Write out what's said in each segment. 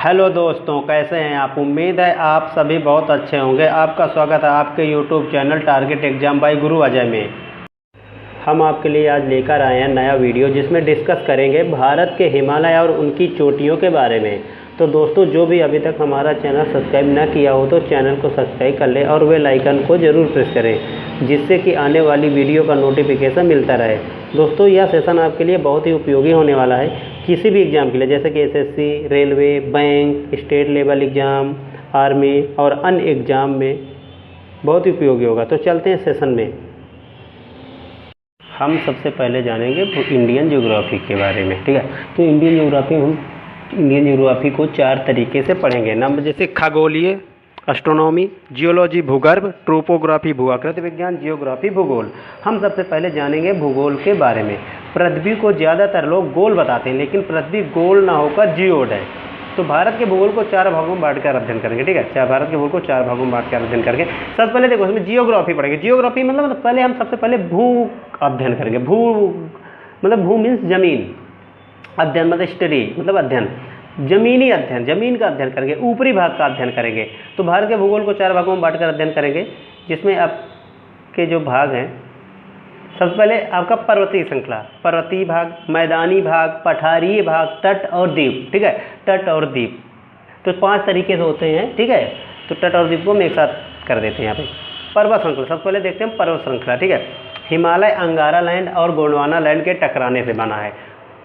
Hello दोस्तों, कैसे हैं आप। उम्मीद है आप सभी बहुत अच्छे होंगे। आपका स्वागत है आपके YouTube channel target exam by Guru Ajay में। हम आपके लिए आज लेकर आए हैं नया वीडियो जिसमें डिस्कस करेंगे भारत के हिमालय और उनकी चोटियों के बारे में। तो दोस्तों, जो भी अभी तक हमारा चैनल सब्सक्राइब ना किया हो तो चैनल को सब्सक्राइब कर लें और बेल आइकन को ज़रूर प्रेस करें, जिससे कि आने वाली वीडियो का नोटिफिकेशन मिलता रहे। दोस्तों, यह सेशन आपके लिए बहुत ही उपयोगी होने वाला है किसी भी एग्ज़ाम के लिए, जैसे कि SSC, railway, bank, state level exam, army और अन्य एग्ज़ाम में बहुत ही उपयोगी होगा। तो चलते हैं सेशन में। हम सबसे पहले जानेंगे इंडियन ज्योग्राफी के बारे में, ठीक है। तो इंडियन ज्योग्राफी को 4 तरीके से पढ़ेंगे। नंबर जैसे खगोलीय, एस्ट्रोनॉमी, जियोलॉजी भूगर्भ, ट्रोपोग्राफी भूआकृति विज्ञान, जियोग्राफी भूगोल। हम सबसे पहले जानेंगे भूगोल के बारे में। पृथ्वी को ज़्यादातर लोग गोल बताते हैं, लेकिन पृथ्वी गोल ना होकर जियोड है। तो भारत के भूगोल को 4 भागों में बांटकर अध्ययन करेंगे, ठीक है। भारत के भूगोल को 4 भागों में बांटकर अध्ययन करेंगे। सबसे पहले देखो, इसमें जियोग्राफी पढ़ेंगे। जियोग्राफी मतलब पहले हम सबसे पहले भू अध्ययन करेंगे। भू मीन्स जमीन, अध्ययन मतलब स्टडी मतलब अध्ययन, जमीनी अध्ययन, जमीन का अध्ययन करेंगे, ऊपरी भाग का अध्ययन करेंगे। तो भारत के भूगोल को 4 भागों में बांटकर अध्ययन करेंगे, जिसमें आपके जो भाग हैं, सबसे पहले आपका पर्वतीय श्रृंखला, पर्वतीय भाग, मैदानी भाग, पठारीय भाग, तट और द्वीप, ठीक है। तट और द्वीप तो 5 तरीके से होते हैं, ठीक है। तो तट और द्वीप को हम एक साथ कर देते हैं यहाँ पे। पर्वत श्रृंखला सबसे पहले देखते हैं पर्वत श्रृंखला, ठीक है। हिमालय अंगारा लैंड और गोंडवाना लैंड के टकराने से बना है,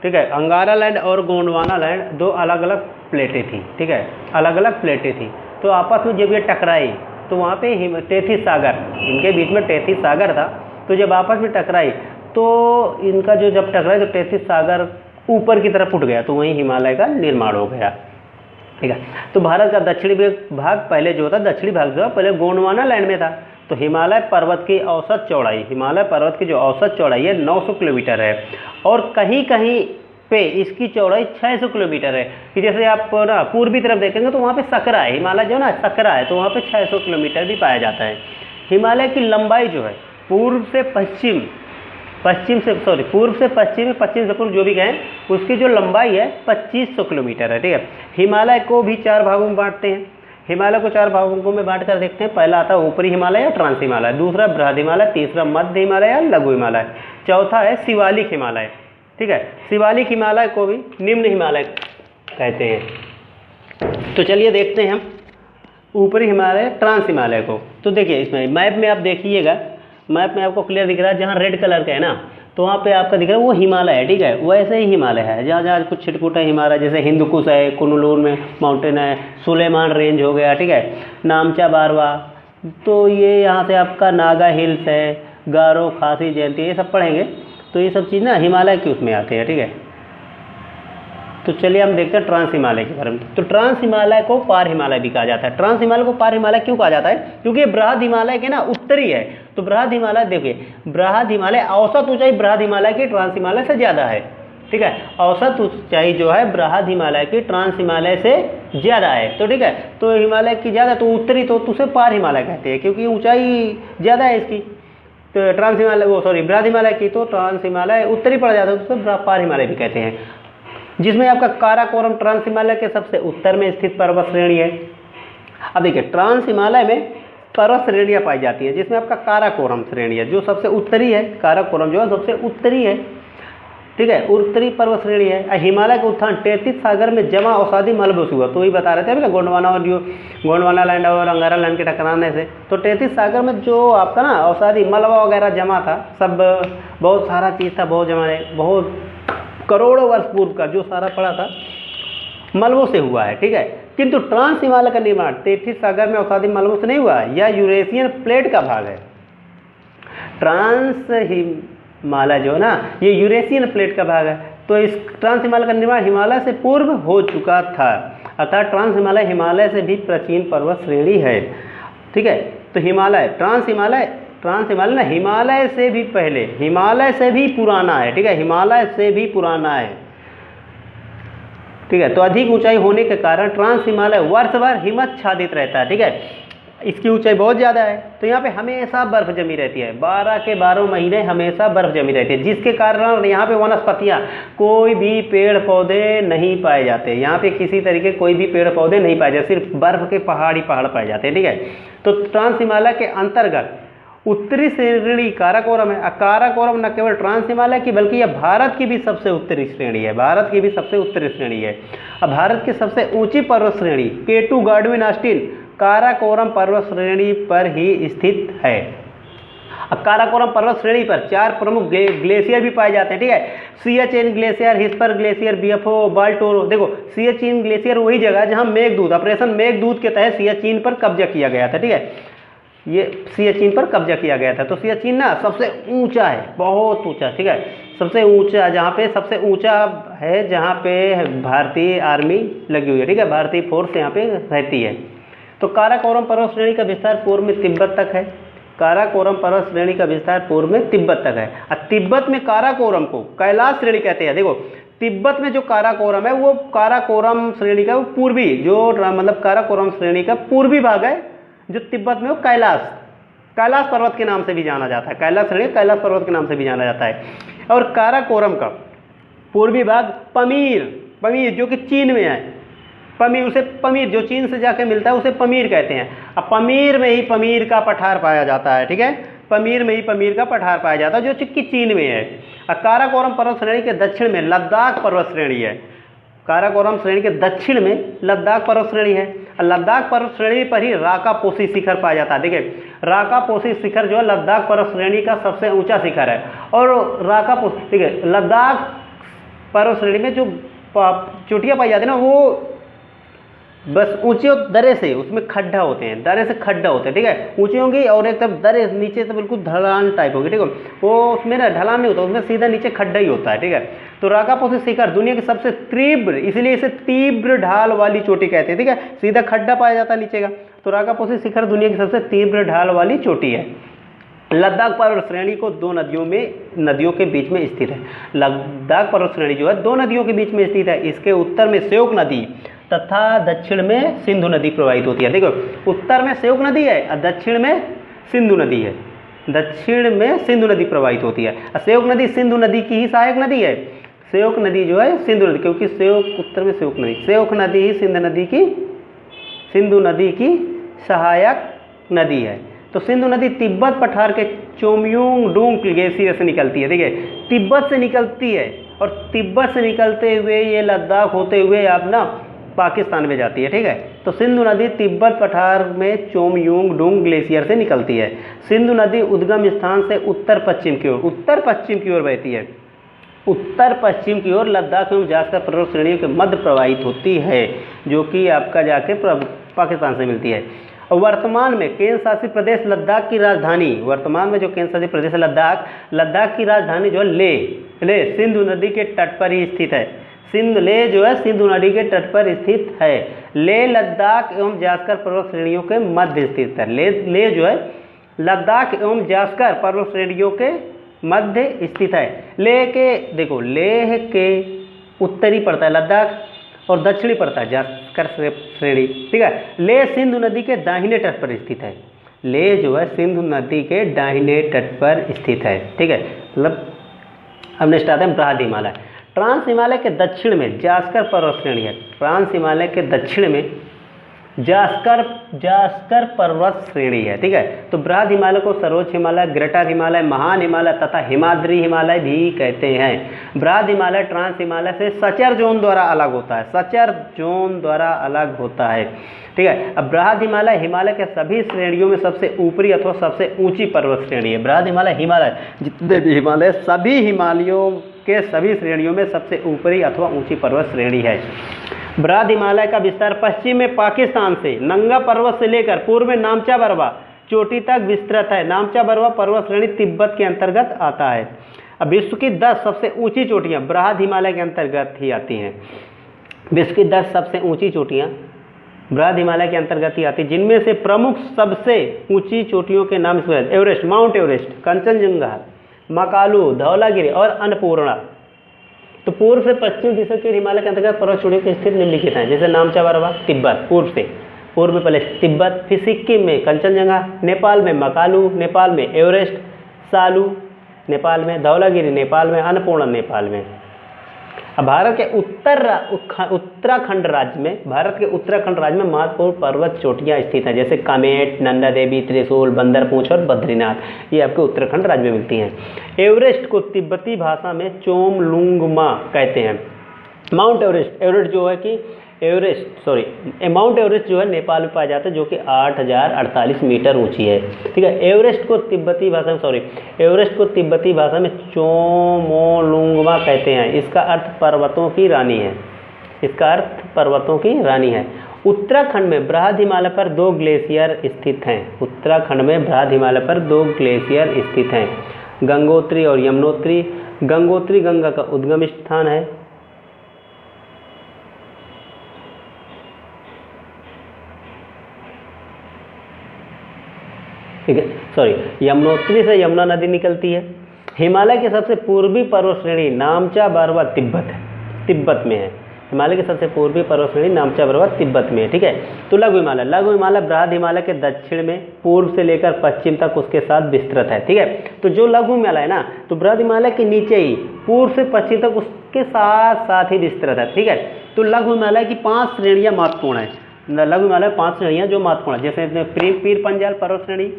ठीक है। अंगारा लैंड और गोंडवाना लैंड 2 अलग अलग प्लेटें थी, ठीक है, अलग अलग प्लेटें थी। तो आपस में जब ये टकराई तो वहाँ पे टेथिस सागर, इनके बीच में टेथिस सागर था। तो जब आपस में टकराई तो इनका जब टकराई तो टेथिस सागर ऊपर की तरफ उठ गया, तो वहीं हिमालय का निर्माण हो गया, ठीक है। तो भारत का दक्षिणी भाग पहले जो था, दक्षिणी भाग जो पहले गोंडवाना लैंड में था। तो हिमालय पर्वत की औसत चौड़ाई, हिमालय पर्वत की जो औसत चौड़ाई है 900 किलोमीटर है, और कहीं कहीं पे इसकी चौड़ाई 600 किलोमीटर है। कि जैसे आप ना पूर्वी तरफ देखेंगे तो वहाँ पे सकरा है, हिमालय जो ना सकरा है, तो वहाँ पे 600 किलोमीटर भी पाया जाता है। हिमालय की लंबाई जो है पूर्व से पश्चिम, पश्चिम से पूर्व जो भी कहें, उसकी जो लंबाई है 2500 किलोमीटर है, ठीक है। हिमालय को भी 4 भागों में बांटते हैं। हिमालय को 4 भागों में बांट कर देखते हैं। पहला आता है ऊपरी हिमालय या ट्रांस हिमालय, दूसरा बृहद हिमालय, तीसरा मध्य हिमालय या लघु हिमालय, चौथा है शिवालिक हिमालय, ठीक है। शिवालिक हिमालय को भी निम्न हिमालय कहते हैं। तो चलिए देखते हैं हम ऊपरी हिमालय, ट्रांस हिमालय को। तो देखिए इसमें मैप में आप देखिएगा, मैप में आपको क्लियर दिख रहा है, जहाँ रेड कलर का है ना, तो वहाँ पे आपका दिख रहा है वो हिमालय है, ठीक है। वैसे ही हिमालय है जहाँ जहाँ कुछ छिटपुटा हिमालय, जैसे हिंदुकुश है, कुनलुर में माउंटेन है, सुलेमान रेंज हो गया, ठीक है, नामचा बारवा। तो ये यहाँ से आपका नागा हिल्स है, गारो, खासी, जयंती, ये सब पढ़ेंगे। तो ये सब चीज़ ना हिमालय के उसमें आते हैं, ठीक है। तो चलिए हम देखते हैं ट्रांस हिमालय के बारे में। तो ट्रांस हिमालय को पार हिमालय भी कहा जाता है। ट्रांस हिमालय को पार हिमालय क्यों कहा जाता है? क्योंकि बृहद हिमालय के ना उत्तरी है। तो बृहद हिमालय देखिए, बृहद हिमालय औसत ऊंचाई बृहद हिमालय की ट्रांस हिमालय से ज़्यादा है, ठीक है। औसत ऊंचाई जो है बृहद हिमालय की ट्रांस हिमालय से ज़्यादा है, तो ठीक है। तो हिमालय की ज़्यादा, तो उत्तरी, तो उसे पार हिमालय कहते हैं, क्योंकि ऊँचाई ज़्यादा है इसकी। तो ट्रांस हिमालय बृहद हिमालय की, तो ट्रांस हिमालय उत्तरी पड़ जाता है, तो उसे पार हिमालय भी कहते हैं। जिसमें आपका काराकोरम ट्रांस हिमालय के सबसे उत्तर में स्थित पर्वत श्रेणी है। अब देखिए, ट्रांस हिमालय में पर्वत श्रेणियाँ पाई जाती हैं, जिसमें आपका काराकोरम श्रेणी है जो सबसे उत्तरी है। काराकोरम जो है सबसे उत्तरी है, ठीक है, उत्तरी पर्वत श्रेणी है। हिमालय का उत्थान टेथिस सागर में जमा औषधि मलबे से हुआ। तो वही बता रहे थे अभी, गोंडवाना लैंड और अंगारा लैंड के टकराने से। तो टेथिस सागर में जो आपका ना औषधि मलबा वगैरह जमा था, सब बहुत सारा चीज़ था, बहुत करोड़ों वर्ष पूर्व का जो सारा पड़ा था मलबों से हुआ है, ठीक है। किंतु ट्रांस हिमालय का निर्माण टेथिस सागर में औषधि मलबों से नहीं हुआ है, यह यूरेशियन प्लेट का भाग है। ट्रांस हिमालय जो है ना, ये यूरेशियन प्लेट का भाग है। तो इस ट्रांस हिमालय का निर्माण हिमालय से पूर्व हो चुका था, अर्थात ट्रांस हिमालय से भी प्राचीन पर्वत श्रेणी है, ठीक है। तो ट्रांस हिमालय ना हिमालय से भी पहले, हिमालय से भी पुराना है, ठीक है, हिमालय से भी पुराना है, ठीक है। तो अधिक ऊंचाई होने के कारण ट्रांस हिमालय वर्ष भर हिमच्छादित रहता है, ठीक है। इसकी ऊंचाई बहुत ज़्यादा है, तो यहाँ पे हमेशा बर्फ़ जमी रहती है, 12 के 12 महीने हमेशा बर्फ़ जमी रहती है, जिसके कारण यहाँ पे वनस्पतियाँ, कोई भी पेड़ पौधे नहीं पाए जाते। यहाँ पे किसी तरीके कोई भी पेड़ पौधे नहीं पाए जाते, सिर्फ बर्फ़ के पहाड़ पाए जाते हैं। ठीक है, तो ट्रांस हिमालय के अंतर्गत उत्तरी श्रेणी काराकोरम है। काराकोरम न केवल ट्रांस हिमालय की बल्कि यह भारत की भी सबसे उत्तरी श्रेणी है, भारत की भी सबसे उत्तरी श्रेणी है। अब भारत की सबसे ऊंची पर्वत श्रेणी K2 गार्डविन ऑस्टिन काराकोरम पर्वत श्रेणी पर ही स्थित है। अब काराकोरम पर्वत श्रेणी पर 4 प्रमुख ग्लेशियर भी पाए जाते हैं। ठीक है, Siachen glacier, hispa glacier, BFO, Baltoro. देखो सियाचिन ग्लेशियर वही जगह जहां मेघदूत, ऑपरेशन मेघदूत के तहत सियाचिन पर कब्जा किया गया था। ठीक है, ये सियाचिन पर कब्जा किया गया था। तो सियाचिन ना सबसे ऊंचा है, बहुत ऊंचा। ठीक है, सबसे ऊंचा, जहाँ पे सबसे ऊंचा है, जहाँ पे भारतीय आर्मी लगी हुई है। ठीक है, भारतीय फोर्स यहाँ पे रहती है। तो काराकोरम पर्वत श्रेणी का विस्तार पूर्व में तिब्बत तक है। काराकोरम पर्वत श्रेणी का विस्तार पूर्व में तिब्बत तक है। और तिब्बत में काराकोरम को कैलाश श्रेणी कहते हैं। देखो तिब्बत में जो काराकोरम है वो काराकोरम श्रेणी का पूर्वी, जो मतलब काराकोरम श्रेणी का पूर्वी भाग है, जो तिब्बत में वो कैलाश पर्वत के नाम से भी जाना जाता है। कैलाश श्रेणी कैलाश पर्वत के नाम से भी जाना जाता है। और काराकोरम का पूर्वी भाग पमीर जो कि चीन में है, उसे पमीर जो चीन से जाके मिलता है उसे पमीर कहते हैं। अब पमीर में ही पमीर का पठार पाया जाता है। ठीक है, पमीर में ही पमीर का पठार पाया जाता है, जो कि चीन में है। और काराकोरम पर्वत श्रेणी के दक्षिण में लद्दाख पर्वत श्रेणी है। काराकोरम श्रेणी के दक्षिण में लद्दाख पर्वत श्रेणी है। लद्दाख पर्वत श्रेणी पर ही राकापोसी शिखर पाया जाता है। देखिए राकापोसी शिखर जो है लद्दाख पर्वत श्रेणी का सबसे ऊंचा शिखर है। और राकापोसी, ठीक है, लद्दाख पर्वत श्रेणी में जो चोटियाँ पाई जाती है ना, वो बस ऊंचे दरे से, उसमें खड्डा होते हैं, दरे से खड्डा होते हैं। ठीक है, ऊंची होंगी और एक तरफ दरे नीचे से बिल्कुल ढलान टाइप होगी। ठीक है, वो उसमें ना ढलान नहीं होता, उसमें सीधा नीचे खड्डा ही होता है। ठीक है, तो राकापोसी शिखर दुनिया की सबसे तीव्र, इसलिए इसे तीव्र ढाल वाली चोटी कहते हैं। ठीक है, सीधा खड्डा पाया जाता है नीचे का, तो राकापोसी शिखर दुनिया की सबसे तीव्र ढाल वाली चोटी है। लद्दाख पर्वत श्रेणी को 2 नदियों के बीच में स्थित है। लद्दाख पर्वत श्रेणी जो है 2 नदियों के बीच में स्थित है। इसके उत्तर में श्योक नदी तथा दक्षिण में सिंधु नदी प्रवाहित होती है। देखो उत्तर में श्योक नदी है और दक्षिण में सिंधु नदी है। दक्षिण में सिंधु नदी प्रवाहित होती है। श्योक नदी सिंधु नदी की ही सहायक नदी है। श्योक नदी जो है सिंधु नदी, क्योंकि श्योक उत्तर में श्योक नदी ही सिंधु नदी की सहायक नदी है। तो सिंधु नदी तिब्बत पठार के चोमयूंग डूंग ग्लेशियर से निकलती है। देखिए तिब्बत से निकलती है और तिब्बत से निकलते हुए ये लद्दाख होते हुए आप ना पाकिस्तान में जाती है। ठीक है, तो सिंधु नदी तिब्बत पठार में चोमयूंग डूंग ग्लेशियर से निकलती है। सिंधु नदी उद्गम स्थान से उत्तर पश्चिम की ओर बहती है। उत्तर पश्चिम की ओर लद्दाख एवं जास्कर पर्वत श्रेणियों के मध्य प्रवाहित होती है, जो कि आपका जाके पाकिस्तान से मिलती है। और वर्तमान में केंद्र शासित प्रदेश लद्दाख की राजधानी, वर्तमान में जो केंद्र शासित प्रदेश है लद्दाख की राजधानी जो है लेह सिंधु नदी के तट पर ही स्थित है। लेह जो है सिंधु नदी के तट पर स्थित है। लेह लद्दाख एवं जास्कर पर्वत श्रेणियों के मध्य स्थित है। लेह जो है लद्दाख एवं जास्कर पर्वत श्रेणियों के मध्य स्थित है। लेह के उत्तरी पड़ता है लद्दाख और दक्षिणी पड़ता है जास्कर श्रेणी। ठीक है, लेह सिंधु नदी के दाहिने तट पर स्थित है। लेह जो है सिंधु नदी के दाहिने तट पर स्थित है। ठीक है, मतलब अब नेक्स्ट आता है बृहद हिमालय। ट्रांस हिमालय के दक्षिण में जास्कर पर्वत श्रेणी है। ट्रांस हिमालय के दक्षिण में जास्कर पर्वत श्रेणी है। ठीक है, तो बृहद हिमालय को सर्वोच्च हिमालय, ग्रेटर हिमालय, महान हिमालय तथा हिमाद्री हिमालय भी कहते हैं। बृहद हिमालय ट्रांस हिमालय से सचर जोन द्वारा अलग होता है। ठीक है, अब बृहद हिमालय के सभी श्रेणियों में सबसे ऊपरी अथवा सबसे ऊंची पर्वत श्रेणी है। बृहद हिमालय जितने भी हिमालय, सभी हिमालयों के सभी श्रेणियों में सबसे ऊपरी अथवा ऊंची पर्वत श्रेणी है। बृहद हिमालय का विस्तार पश्चिम में पाकिस्तान से नंगा पर्वत से लेकर पूर्व में नामचा बरवा चोटी तक विस्तृत है। नामचा बरवा पर्वत श्रेणी तिब्बत के अंतर्गत आता है। अब विश्व की 10 सबसे ऊंची चोटियां बृहद हिमालय के अंतर्गत ही आती हैं। विश्व की 10 सबसे ऊंची चोटियां बृहद हिमालय के अंतर्गत ही आती है, जिनमें से प्रमुख सबसे ऊंची चोटियों के नाम Everest, mount Everest, Kanchenjunga, Makalu, Dhaulagiri और अन्नपूर्णा। तो पूर्व से पश्चिम दिशा के हिमालय के अंतर्गत पर्वत श्रेणियों की स्थिति निम्नलिखित है। जैसे नामचा बरवा तिब्बत पूर्व पूर्व प्रदेश तिब्बत, फिर सिक्किम में कंचनजंगा, नेपाल में मकालू, नेपाल में एवरेस्ट, सालू नेपाल में, धौलागिरी नेपाल में, अन्नपूर्णा नेपाल में। अब भारत के उत्तराखंड राज्य में महत्वपूर्ण पर्वत चोटियां स्थित हैं, जैसे कामेट, नंदा देवी, त्रिशूल, बंदरपूंछ और बद्रीनाथ, ये आपके उत्तराखंड राज्य में मिलती हैं। एवरेस्ट को तिब्बती भाषा में चोमलुंगमा कहते हैं। माउंट एवरेस्ट जो है नेपाल में पाया जाता है, जो कि 8048 मीटर ऊंची है, ठीक है। एवरेस्ट को तिब्बती भाषा में चोमोलुंगमा कहते हैं। इसका अर्थ पर्वतों की रानी है। उत्तराखंड में बृहद हिमालय पर 2 ग्लेशियर स्थित हैं। गंगोत्री और यमुनोत्री। गंगोत्री गंगा का उद्गम स्थान है। यमुनोत्री से यमुना नदी निकलती है। हिमालय की सबसे पूर्वी पर्वत श्रेणी नामचा पर्वत तिब्बत में है। हिमालय की सबसे पूर्वी पर्वत श्रेणी नामचा पर्वत तिब्बत में है, ठीक है। तो लघु हिमालय बृहद हिमालय के दक्षिण में पूर्व से लेकर पश्चिम तक उसके साथ विस्तृत है, ठीक है। तो जो लघु हिमालय है ना, तो बृहद हिमालय के नीचे ही पूर्व से पश्चिम तक उसके साथ ही विस्तृत है, ठीक है। तो लघु हिमालय की 5 श्रेणियां महत्वपूर्ण है। लघु हिमालय 5 श्रेणियां जो महत्वपूर्ण है, जैसे पीर पंजाल पर्वत श्रेणी,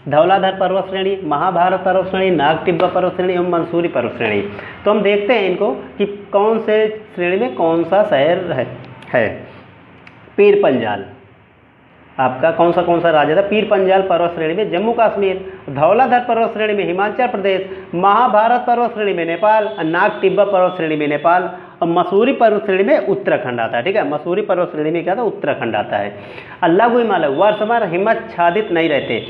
धौलाधर पर्वत श्रेणी, महाभारत पर्वत श्रेणी, नाग टिब्बा पर्वत श्रेणी एवं मंसूरी पर्वत श्रेणी। तो हम देखते हैं इनको कि कौन से श्रेणी में कौन सा शहर है। पीर पंजाल आपका कौन सा राज्य था? पीर पंजाल पर्वत श्रेणी में जम्मू कश्मीर, धौलाधर पर्वत श्रेणी में हिमाचल प्रदेश, महाभारत पर्वत श्रेणी में नेपाल, नाग टिब्बा पर्वत श्रेणी में नेपाल और मसूरी पर्वत श्रेणी में उत्तराखंड आता है, ठीक है। मसूरी पर्वत श्रेणी में क्या था? उत्तराखंड आता है। और लघु हिमालय वर्षभर हिमच्छादित नहीं रहते।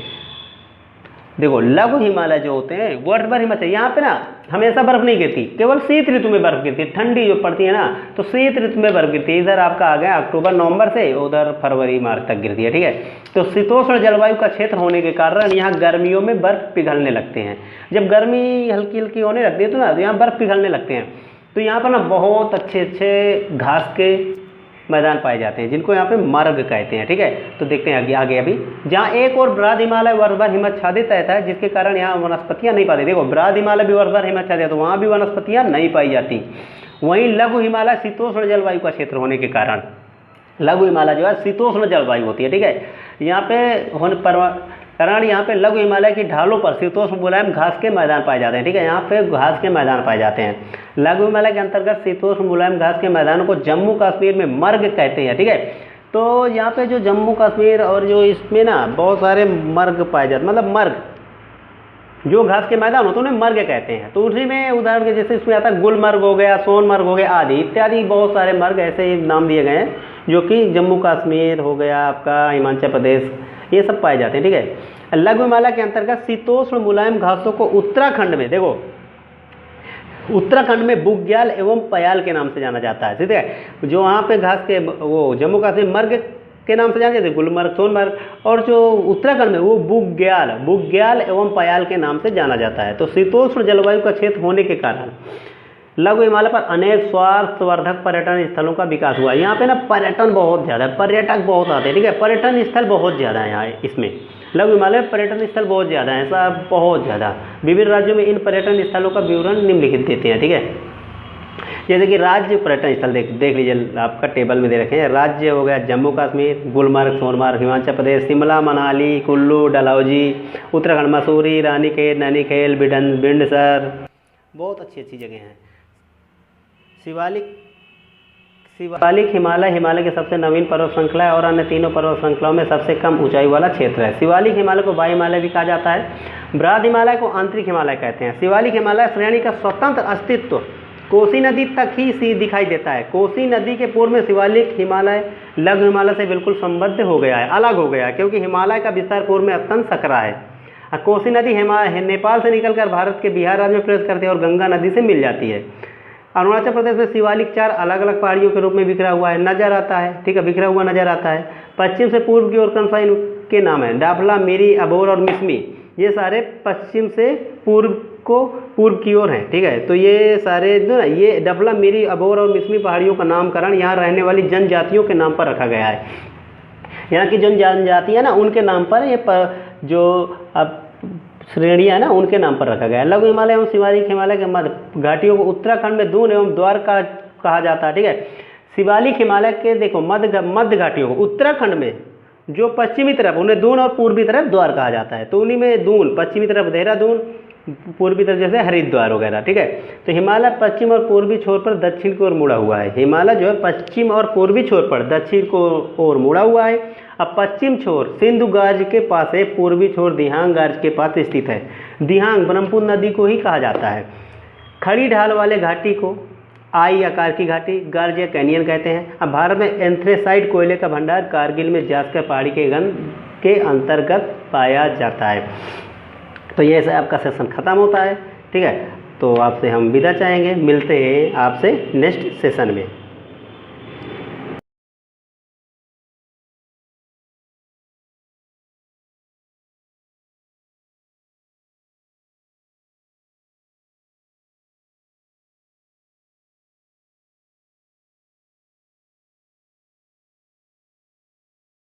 देखो लघु हिमालय जो होते हैं वर्ष भर हिमाचल, यहाँ पे ना हमेशा बर्फ नहीं गिरती, केवल शीत ऋतु में बर्फ गिरती है। ठंडी जो पड़ती है ना, तो शीत ऋतु में बर्फ गिरती है। इधर आपका आ गया अक्टूबर नवंबर से, उधर फरवरी मार्च तक गिरती है, ठीक है। तो शीतोष्ण जलवायु का क्षेत्र होने के कारण यहाँ गर्मियों में बर्फ पिघलने लगते हैं। जब गर्मी हल्की हल्की होने लगती है तो ना यहाँ बर्फ पिघलने लगते हैं। तो यहाँ पर ना बहुत अच्छे घास के मैदान पाए जाते हैं, जिनको यहाँ पे मार्ग कहते हैं, ठीक है। तो देखते हैं आगे अभी, जहाँ एक और बृहद हिमालय वर्ष भर हिमच्छादित रहता है, जिसके कारण यहाँ वनस्पतियाँ नहीं पाती। देखो बृहद हिमालय भी वर्ष भर हिमच्छादित है, तो वहाँ भी वनस्पतियाँ नहीं पाई जाती। वहीं लघु हिमालय शीतोष्ण जलवायु का क्षेत्र होने के कारण, लघु हिमालय जो है शीतोष्ण जलवायु होती है, ठीक है। यहाँ पे कारण यहाँ पे लघु हिमालय की ढालों पर शीतोष्ण मुलायम घास के मैदान पाए जाते हैं, ठीक है। यहाँ पे घास के मैदान पाए जाते हैं। लघु हिमालय के अंतर्गत शीतोष्ण मुलायम घास के मैदानों को जम्मू कश्मीर में मर्ग कहते हैं, ठीक है। तो यहाँ पे जो जम्मू कश्मीर और जो इसमें ना बहुत सारे मर्ग पाए जाते हैं, मतलब मर्ग जो घास के मैदान होते हैं उन्हें मर्ग कहते हैं। तो उसी में उदाहरण के जैसे इसमें आता है गुलमर्ग हो गया, सोनमर्ग हो गया आदि इत्यादि बहुत सारे मर्ग ऐसे नाम दिए गए हैं, जो कि जम्मू कश्मीर हो गया आपका, हिमाचल प्रदेश, ये सब पाए जाते हैं, ठीक है। लघु हिमालय के अंतर्गत शीतोष्ण मुलायम घासों को उत्तराखंड में, देखो उत्तराखंड में बुग्याल एवं पयाल के नाम से जाना जाता है, ठीक है। जो वहाँ पे घास के वो जम्मू कश्मीर मर्ग के नाम से जाने जाते हैं, गुलमर्ग, सोनमर्ग, और जो उत्तराखंड में वो बुग्याल एवं पयाल के नाम से जाना जाता है। तो शीतोष्ण जलवायु का क्षेत्र होने के कारण लघु हिमालय पर अनेक स्वास्थ्यवर्धक पर्यटन स्थलों का विकास हुआ। यहाँ पे ना पर्यटन बहुत ज़्यादा है, पर्यटक बहुत आते हैं, ठीक है। पर्यटन स्थल बहुत ज़्यादा है यहाँ, इसमें लघु हिमालय पर्यटन स्थल बहुत ज़्यादा है, ऐसा बहुत ज़्यादा। विभिन्न राज्यों में इन पर्यटन स्थलों का विवरण निम्नलिखित देते हैं, ठीक है। जैसे कि राज्य पर्यटन स्थल देख लीजिए, आपका टेबल में दे रखे हैं। राज्य हो गया जम्मू कश्मीर, गुलमर्ग, सोनमर्ग, हिमाचल प्रदेश, शिमला, मनाली, कुल्लू, डलहौजी, उत्तराखंड, मसूरी, रानीखेत, नैनीखेल, बिंडसर, बहुत अच्छी अच्छी जगह हैं। शिवालिक हिमालय की सबसे नवीन पर्वत श्रृंखला है और अन्य तीनों पर्वत श्रृंखलाओं में सबसे कम ऊंचाई वाला क्षेत्र है। शिवालिक हिमालय को वायु हिमालय भी कहा जाता है। बृहद हिमालय को आंतरिक हिमालय कहते हैं। शिवालिक हिमालय श्रेणी का स्वतंत्र अस्तित्व कोसी नदी तक ही दिखाई देता है। कोसी नदी के पूर्व में शिवालिक हिमालय लघु हिमालय से बिल्कुल संबद्ध हो गया है, अलग हो गया है, क्योंकि हिमालय का विस्तार पूर्व में अत्यंत सकरा है। कोसी नदी नेपाल से निकलकर भारत के बिहार राज्य में प्रवेश करती है और गंगा नदी से मिल जाती है। अरुणाचल प्रदेश में शिवालिक 4 अलग अलग पहाड़ियों के रूप में बिखरा हुआ है नजर आता है, ठीक है, बिखरा हुआ नजर आता है। पश्चिम से पूर्व की ओर कौन सा इनके नाम है? डाफला, मिरी, अबोर और मिसमी, ये सारे पश्चिम से पूर्व की ओर हैं, ठीक है। तो ये सारे जो ना, ये डाफला, मिरी, अबोर और मिसमी पहाड़ियों का नामकरण यहाँ रहने वाली जनजातियों के नाम पर रखा गया है। यहाँ की जो जनजाति है ना उनके नाम पर ये जो अब श्रेणियाँ है ना उनके नाम पर रखा गया है। लघु हिमालय एवं शिवालिक हिमालय के मध्य घाटियों को उत्तराखंड में दून एवं द्वारका कहा जाता है। ठीक है, शिवालिक हिमालय के देखो मध्य घाटियों को उत्तराखंड में जो पश्चिमी तरफ उन्हें दून और पूर्वी तरफ द्वार कहा जाता है। तो उन्हीं में दून, पश्चिमी तरफ देहरादून, पूर्वी तरफ जैसे हरिद्वार वगैरह। ठीक है, तो हिमालय पश्चिम और पूर्वी छोर पर दक्षिण की ओर मुड़ा हुआ है। हिमालय जो है पश्चिम और पूर्वी छोर पर दक्षिण को ओर मुड़ा हुआ है। अब पश्चिम छोर सिंधु गार्ज के पास है, पूर्वी छोर दिहांग गार्ज के पास स्थित है। दिहांग ब्रह्मपुत्र नदी को ही कहा जाता है। खड़ी ढाल वाले घाटी को आई आकार की घाटी, गार्ज या कैनियन कहते हैं। अब भारत में एंथ्रेसाइट कोयले का भंडार कारगिल में जास्कर पहाड़ी के गन के अंतर्गत पाया जाता है। तो ये ऐसा आपका सेशन खत्म होता है। ठीक है, तो आपसे हम विदा चाहेंगे, मिलते हैं आपसे नेक्स्ट सेशन में।